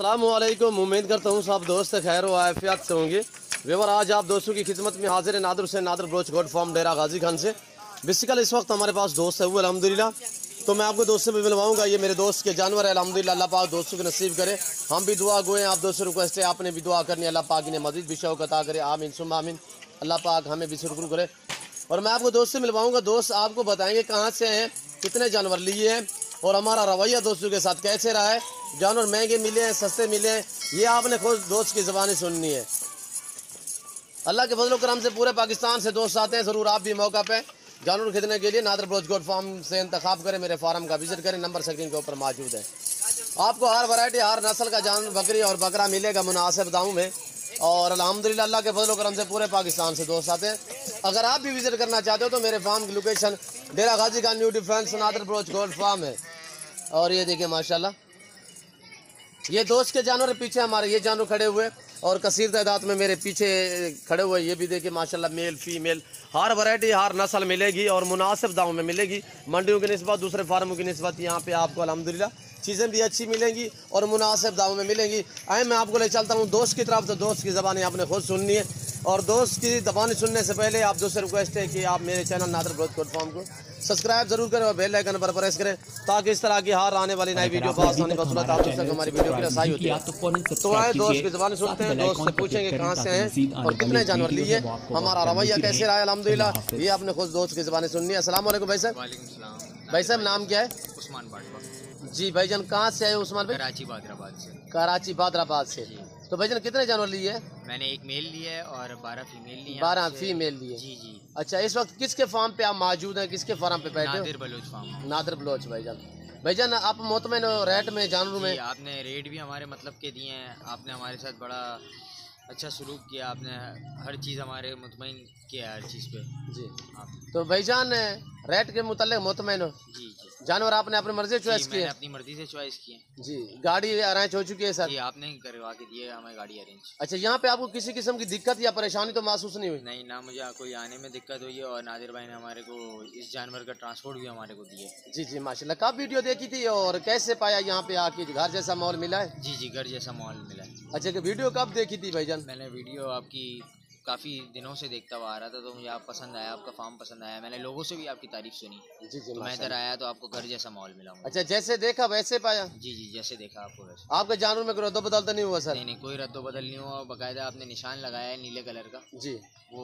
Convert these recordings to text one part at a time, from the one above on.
अस्सलामुअलैकुम। उम्मीद करता हूँ सब दोस्त खैर व आफियत से होंगे। वेवर आज आप दोस्तों की खिदमत में हाजिर है नादर हुसैन नादर बलोच गोट फार्म डेरा गाजी खान से। बेसिकल इस वक्त हमारे पास दोस्त है वो अल्हम्दुलिल्लाह, तो मैं आपको दोस्त से भी मिलवाऊंगा। ये मेरे दोस्त के जानवर है अल्हम्दुलिल्लाह। अल्लाह पाक दोस्तों को नसीब करे, हम भी दुआ गोएं। आप दोस्तों रिक्वेस्ट है आपने भी दुआ करनी, अल्लाह पाक इन्हें मजीद भी शौक़ अता करे। आमीन सुम्मा आमीन। अल्लाह पाक हमें भी शुक्र करे। और मैं आपको दोस्त से मिलवाऊंगा। दोस्त आपको बताएंगे कहाँ से हैं, कितने जानवर लिए हैं और हमारा रवैया दोस्तों के साथ कैसे रहा है। जानवर महंगे मिले हैं, सस्ते मिले हैं, ये आपने खुद दोस्त की ज़बानी सुननी है। अल्लाह के फजल करम से पूरे पाकिस्तान से दोस्त आते हैं। ज़रूर आप भी मौका पे जानवर खरीदने के लिए नादर बलोच गोट फार्म से इंतखाब करें, मेरे फार्म का विजिट करें। नंबर स्क्रीन के ऊपर मौजूद है। आपको हर वैरायटी हर नस्ल का जानवर बकरी और बकरा मिलेगा मुनासिब दामों में। और अल्हम्दुलिल्लाह अल्लाह के फजल करम से पूरे पाकिस्तान से दोस्त आते हैं। अगर आप भी विजिट करना चाहते हो तो मेरे फार्म की location Dera Ghazi Khan new defence Nadir Baloch goat farm है। और ये देखिए माशाल्लाह, ये दोस्त के जानवर पीछे हमारे ये जानवर खड़े हुए और कसीर तादाद में मेरे पीछे खड़े हुए। ये भी देखिए माशाल्लाह, मेल फीमेल हर वैरायटी हर नस्ल मिलेगी और मुनासिब दामों में मिलेगी। मंडियों की निस्बत दूसरे फार्मों की निस्बत यहाँ पे आपको अल्हम्दुलिल्लाह चीज़ें भी अच्छी मिलेंगी और मुनासिब दामों में मिलेंगी। आए मैं आपको ले चलता हूँ दोस्त की तरफ। तो दोस्त की ज़बानी आपने खुद सुननी है और दोस्त की ज़बानी सुनने से पहले आप दोस्त से रिक्वेस्ट है कि आप मेरे channel Nadir Baloch goat farm को सब्सक्राइब जरूर करें और बेल आइकन पर प्रेस करें ताकि इस तरह की हर आने वाली नई वीडियो को आसानी बसूलत आप तक हमारी वीडियो की रसाई होती है। तो आए दोस्त की ज़बानी सुनते हैं, दोस्त से पूछेंगे कहाँ से हैं और कितने जानवर लिए, हमारा रवैया कैसे रहा है अल्हम्दुलिल्लाह। ये आपने खुद दोस्त की ज़बानी सुननी है। अस्सलाम वालेकुम भाई साहब। भाई साहब नाम क्या है? उस्मान बाटवा। जी भाईजान कहाँ से आए उस्मान भाई? कराची बादराबाद से। कराची बादराबाद से। तो भाईजान कितने जानवर लिए? मैंने एक मेल लिया है और 12 फीमेल लिए। 12 फीमेल लिए। जी जी। अच्छा, इस वक्त किसके फार्म पे आप मौजूद हैं, किसके फार्म पे बैठे हो? नादिर बलोच फार्म। नादिर बलोच। भाईजान आप मुतमईन हो रेट में जानवर में? आपने रेट भी हमारे मतलब के दिए हैं, आपने हमारे साथ बड़ा अच्छा सलूक किया, आपने हर चीज़ हमारे मुतमईन किया हर चीज़ पे। जी तो भाईजान रेट के मुतालिक मुतमईन हो? जी जी। जानवर आपने अपनी मर्जी से चॉइस किए? अपनी मर्जी से चॉइस किए जी। गाड़ी अरेंज हो चुकी है सर? जी, आपने ही करवा के दिए हमें गाड़ी अरेंज। अच्छा, यहाँ पे आपको किसी किस्म की दिक्कत या परेशानी तो महसूस नहीं हुई? नहीं ना, मुझे कोई आने में दिक्कत हुई है और नादिर भाई ने हमारे को इस जानवर का ट्रांसपोर्ट भी हमारे को दिए। जी जी माशाल्लाह। कब वीडियो देखी थी और कैसे पाया यहाँ पे आके? घर जैसा माहौल मिला है? जी जी, घर जैसा माहौल मिला है। अच्छा, वीडियो कब देखी थी भाईजान? मैंने वीडियो आपकी काफ़ी दिनों से देखता हुआ आ रहा था, तो मुझे आप पसंद आया, आपका फार्म पसंद आया। मैंने लोगों से भी आपकी तारीफ सुनी। जी जी। तो मैं इधर आया तो आपको घर जैसा माहौल मिला। अच्छा, जैसे देखा वैसे पाया? जी जी, जैसे देखा आपको वैसे। आपके जानवर में कोई रद्दो बदल तो नहीं हुआ सर? नहीं, कोई रद्दो बदल नहीं हुआ। बाकायदा आपने निशान लगाया है नीले कलर का। जी, वो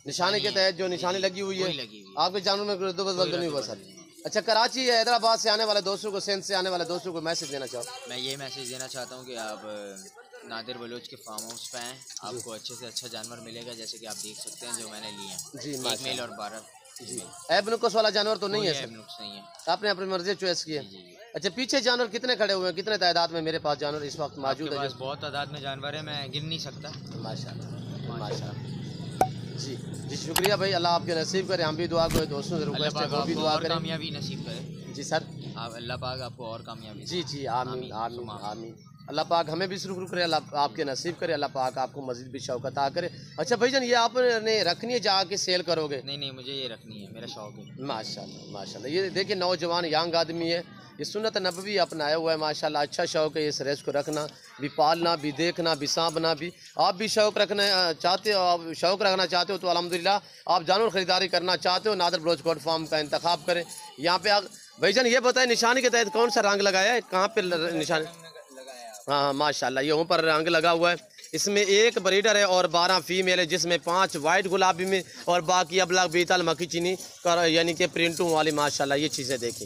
निशाने के तहत जो निशानी लगी हुई है आपके जानवर में कोई रद्दो बदल तो नहीं हुआ सर? अच्छा, कराची हैदराबाद से आने वाले दोस्तों को, सिंध से आने वाले दोस्तों को मैसेज देना चाहो? मैं ये मैसेज देना चाहता हूँ कि आप नादिर बलोच के फार्म हाउस पे आएँ, आपको अच्छे से अच्छा जानवर मिलेगा। जैसे कि आप देख सकते हैं जो मैंने लिए हैं। जी, एक मेल और 12। जी। ऐब नुक्स वाला जानवर तो नहीं है सर? नहीं है, आपने अपनी मर्जी चॉइस की है। अच्छा, पीछे जानवर कितने खड़े हुए हैं, कितने तादाद में मेरे पास जानवर इस वक्त मौजूद है? बहुत तादाद में जानवर है, मैं गिन नहीं सकता। माशाल्लाह माशाल्लाह। जी जी, शुक्रिया भाई। अल्लाह आपके नसीब करे। हम भी दुआ को दोस्तों से रिक्वेस्ट है वो भी दुआ करें, कामयाबी नसीब करे। जी सर। आप अल्लाह पाक आपको और कामयाबी। जी जी, आमीन आमीन आमीन। अल्लाह पाक हमें भी शुक्र करे, अल्लाह आपके नसीब करे, अल्लाह पाक आपको मजीद भी शौक़ अता करे। अच्छा भाईजान, ये आपने रखनी है जाके सेल करोगे? नहीं, मुझे ये रखनी है, मेरा शौक़ है। माशाल्लाह माशाल्लाह। ये देखिए नौजवान यंग आदमी है, ये सुन्नत नबवी अपनाया हुआ है माशाल्लाह। अच्छा शौक़ है इस रेस को रखना भी, पालना भी, देखना भी, सांभना भी। आप भी शौक़ रखना चाहते हो, आप शौक़ रखना चाहते हो तो अल्हम्दुलिल्लाह आप जानवर ख़रीदारी करना चाहते हो नादर बलोच गोट फार्म का इंतखाब करें। यहाँ पे आप भाईजान ये बताएं निशानी के तहत कौन सा रंग लगाया है, कहाँ पे निशानी? हाँ माशाल्लाह, ये ऊपर रंग लगा हुआ है। इसमें एक ब्रीडर है और 12 फीमेल है, जिसमें 5 वाइट गुलाबी में और बाकी अबलग बीतल मक्खी चीनी यानी कि प्रिंटों वाली। माशाल्लाह ये चीज़ें देखें।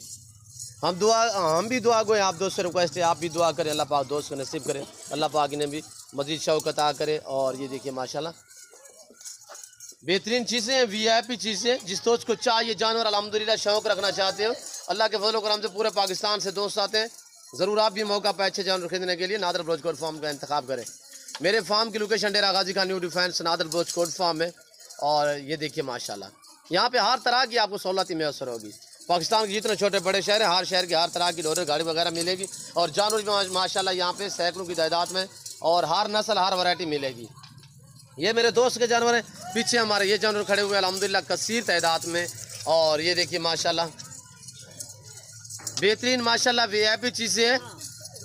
हम भी दुआ गए, आप दोस्त से रिक्वेस्ट है आप भी दुआ करें, अल्लाह पाक दोस्त को नसीब करे, अल्लाह पाक ने भी मजीद शौक़ अता करे। और ये देखिए माशाल्लाह बेहतरीन चीज़ें हैं, VIP चीज़ें। जिस दोस्त को चाहिए जानवर अल्हम्दुलिल्लाह शौक़ रखना चाहते हो, अल्लाह के फजल करम से पूरे पाकिस्तान से दोस्त आते हैं। ज़रूर आप भी मौका पाए अच्छे जानवर खरीदने के लिए नादर बलोच गोट फार्म का इंतखाब करें। मेरे फार्म की location Dera Ghazi Khan new defence Nadir Baloch goat farm है। और ये देखिए माशाल्लाह, यहाँ पे हर तरह की आपको सहूलत मैसर होगी। पाकिस्तान के जितने छोटे बड़े शहर हैं, हर शहर के हर तरह की डोर गाड़ी वगैरह मिलेगी और जानवर भी माशाल्लाह यहाँ पे सैकड़ों की तादाद में और हर नस्ल हर वैरायटी मिलेगी। ये मेरे दोस्त के जानवर हैं, पीछे हमारे ये जानवर खड़े हुए अल्हम्दुलिल्लाह कसीर तादाद में। और ये देखिए माशाल्लाह बेहतरीन माशाल्लाह VIP चीज़ें हैं।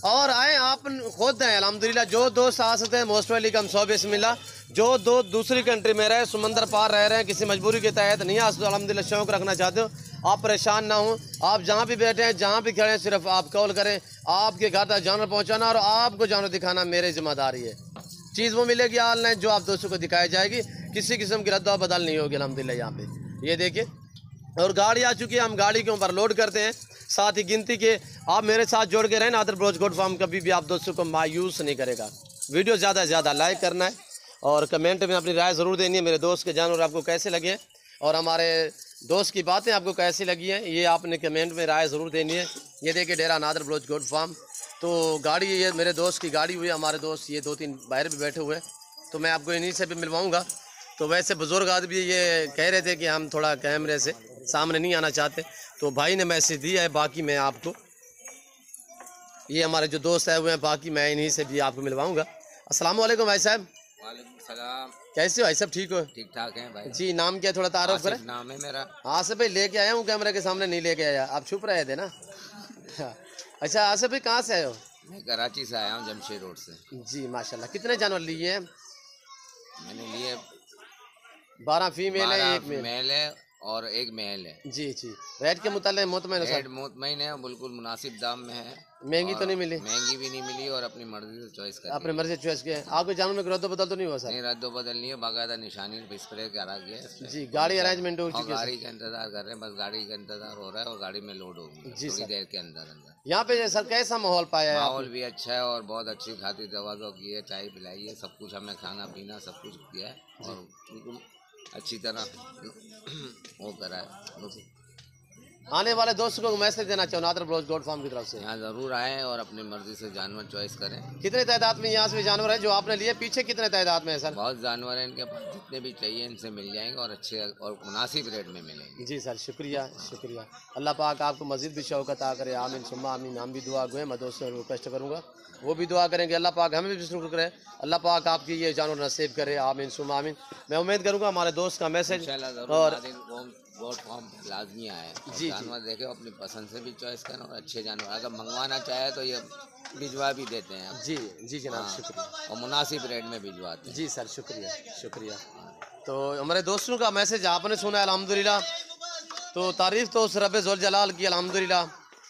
और आए आप खुद हैं अल्हम्दुलिल्लाह। जो दोस्त आ सकते हैं मोस्ट वेलकम, सौ बिस्मिल्लाह। जो दो दूसरी कंट्री में रहे, समंदर पार रह रहे हैं, किसी मजबूरी के तहत नहीं आ सकते, अल्हम्दुलिल्लाह शौक़ रखना चाहते हो, आप परेशान ना हो। आप जहाँ भी बैठे हैं, जहाँ भी खड़े हैं, सिर्फ आप कॉल करें, आपके घर तक जानवर पहुँचाना और आपको जानवर दिखाना मेरी जिम्मेदारी है। चीज़ वो मिलेगी ऑनलाइन जो आप दोस्तों को दिखाई जाएगी, किसी किस्म की रद्द बदल नहीं होगी अल्हम्दुलिल्लाह। यहाँ पे ये देखिए, और गाड़ी आ चुकी है, हम गाड़ी के ऊपर लोड करते हैं। साथ ही गिनती के आप मेरे साथ जोड़ के रहें। नादिर ब्रोच गोट फार्म कभी भी आप दोस्तों को मायूस नहीं करेगा। वीडियो ज़्यादा से ज़्यादा लाइक करना है और कमेंट में अपनी राय ज़रूर देनी है। मेरे दोस्त के जानवर आपको कैसे लगे हैं और हमारे दोस्त की बातें आपको कैसी लगी हैं, ये आपने कमेंट में राय ज़रूर देनी है। ये देखिए डेरा नादिर ब्रोच गोट फार्म। तो गाड़ी ये मेरे दोस्त की गाड़ी हुई है, हमारे दोस्त ये 2-3 बाहर भी बैठे हुए हैं, तो मैं आपको इन्हीं से भी मिलवाऊँगा। तो वैसे बुज़ुर्ग आदमी ये कह रहे थे कि हम थोड़ा कैमरे से सामने नहीं आना चाहते, तो भाई ने मैसेज दिया है। बाकी मैं आपको, ये हमारे जो दोस्त आए हुए हैं, बाकी मैं इन्हीं से भी आपको मिलवाऊंगा। अस्सलाम वालेकुम भाई साहब। वालेकुम सलाम। कैसे हो भाई, सब ठीक हो? ठीक ठाक हैं भाई जी। नाम क्या, थोड़ा तारुफ करें? नाम है मेरा आसिफ भाई। लेके आया हूँ, कैमरे के सामने नहीं लेके आया, आप छुप रहे थे ना। अच्छा आसिफ भाई, कहाँ से आए हो? मैं कराची से आया हूँ, जमशेद रोड से। जी माशाल्लाह। कितने जानवर लिए हैं? मैंने लिए 12 फीमेल है, 1 मेल है और 1 मेल है। जी जी। रेट के मुताबिक मुतमईन रेट मुतमईन है, बिल्कुल मुनासिब दाम में है। महंगी तो नहीं मिली? महंगी भी नहीं मिली और अपनी मर्जी से चॉइस कर, अपनी मर्जी से चॉइस किया। आपके जानवर में रद्द बदल तो नहीं हुआ सर? नहीं, रद्दो बदल नहीं है, बाकायदा निशानी स्प्रे करा गया है। जी। गाड़ी अरेंजमेंट हो चुकी है? गाड़ी का इंतजार कर रहे हैं, बस गाड़ी का इंतजार हो रहा है और गाड़ी में लोड होगी जी थोड़ी सर। देर के अंदर। यहाँ पे सर कैसा माहौल पाया है? माहौल भी अच्छा है और बहुत अच्छी खातिर दवा की है, चाय पिलाई है, सब कुछ हमें खाना पीना सब कुछ किया है और बिल्कुल अच्छी तरह वो करा है। आने वाले दोस्तों को मैसेज देना चाहूँ नादिर ब्रोच गोट फार्म की तरफ से? यहाँ ज़रूर आएँ और अपनी मर्जी से जानवर चॉइस करें। कितने तादाद में यहाँ से जानवर है जो आपने लिए? पीछे कितने तादाद में है सर? बहुत जानवर हैं इनके पास, जितने भी चाहिए इनसे मिल जाएंगे और अच्छे और मुनासिब रेट में मिलेंगे। जी सर, शुक्रिया शुक्रिया। अल्लाह पाक आपको मज़ीद भी शौक़त अता करे। आमीन सुम्मा आमीन। हम भी दुआ गए, मैं दोस्तों को रिक्वेस्ट करूँगा वो भी दुआ करेंगे, अल्लाह पाक हमें भी शुक्र करे, अल्लाह पाक आपकी ये जानवर नसीब करे। आमीन सुम्मा आमीन। मैं उम्मीद करूँगा हमारे दोस्त का मैसेज और गोट फार्म लाजमी आए, जी जानवर देखे अपनी पसंद से भी चॉइस करें और अच्छे जानवर अगर मंगवाना चाहे तो ये भिजवा भी देते हैं। जी जी जनाब, शुक्रिया। और मुनासिब रेट में भिजवाते हैं। जी सर, शुक्रिया शुक्रिया। तो हमारे दोस्तों का मैसेज आपने सुना अल्हम्दुलिल्लाह, तो तारीफ़ तो उस रब ज़ुल जलाल की अल्हम्दुलिल्लाह।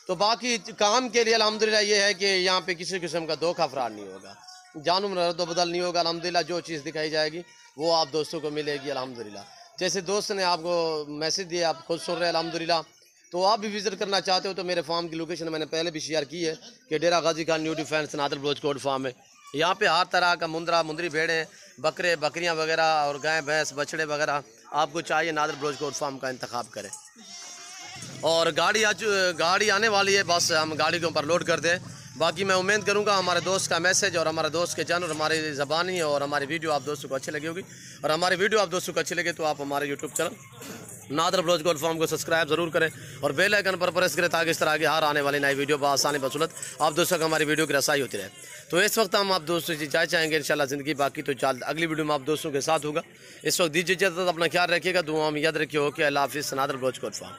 तो बाकी काम के लिए अल्हम्दुलिल्लाह ये है कि यहाँ पे किसी किस्म का धोखा फराड नहीं होगा, जानवर में रद्द बदल नहीं होगा अल्हम्दुलिल्लाह। जो चीज़ दिखाई जाएगी वो आप दोस्तों को मिलेगी अल्हम्दुलिल्लाह। जैसे दोस्त ने आपको मैसेज दिया, आप खुद सुन रहे हैं अल्हम्दुलिल्लाह। तो आप भी विज़िट करना चाहते हो तो मेरे फार्म की लोकेशन मैंने पहले भी शेयर की है कि Dera Ghazi Khan new defence Nadir Baloch goat farm है। यहाँ पे हर तरह का मुंदरी भेड़ें, बकरे बकरियाँ वगैरह और गाय भैंस बछड़े वगैरह आपको चाहिए, नादिर ब्रोच गोट फार्म का इंतखाब करें। और गाड़ी आने वाली है, बस हम गाड़ी के ऊपर लोड कर दें। बाकी मैं उम्मीद करूंगा हमारे दोस्त का मैसेज और हमारे दोस्त के जानवर हमारी ज़बानी है और हमारी वीडियो आप दोस्तों को अच्छी लगी होगी। और हमारी वीडियो आप दोस्तों को अच्छी लगे तो आप हमारे YouTube channel Nadir Baloch goat farm को सब्सक्राइब ज़रूर करें और बेल आइकन पर प्रेस करें ताकि इस तरह की हर आने वाली नई वीडियो बआसानी बसूलत आप दोस्तों को हमारी वीडियो की रसाई होती रहे। तो इस वक्त हम आप दोस्तों से चाय चाहेंगे इंशाल्लाह ज़िंदगी बाकी तो जल्द अगली वीडियो में आप दोस्तों के साथ होगा। इस वक्त दीजिए इजाज़त, अपना ख्याल रखिएगा, दुआ में याद रखिए। ओके, अल्लाह हाफिज़। Nadir Baloch goat farm.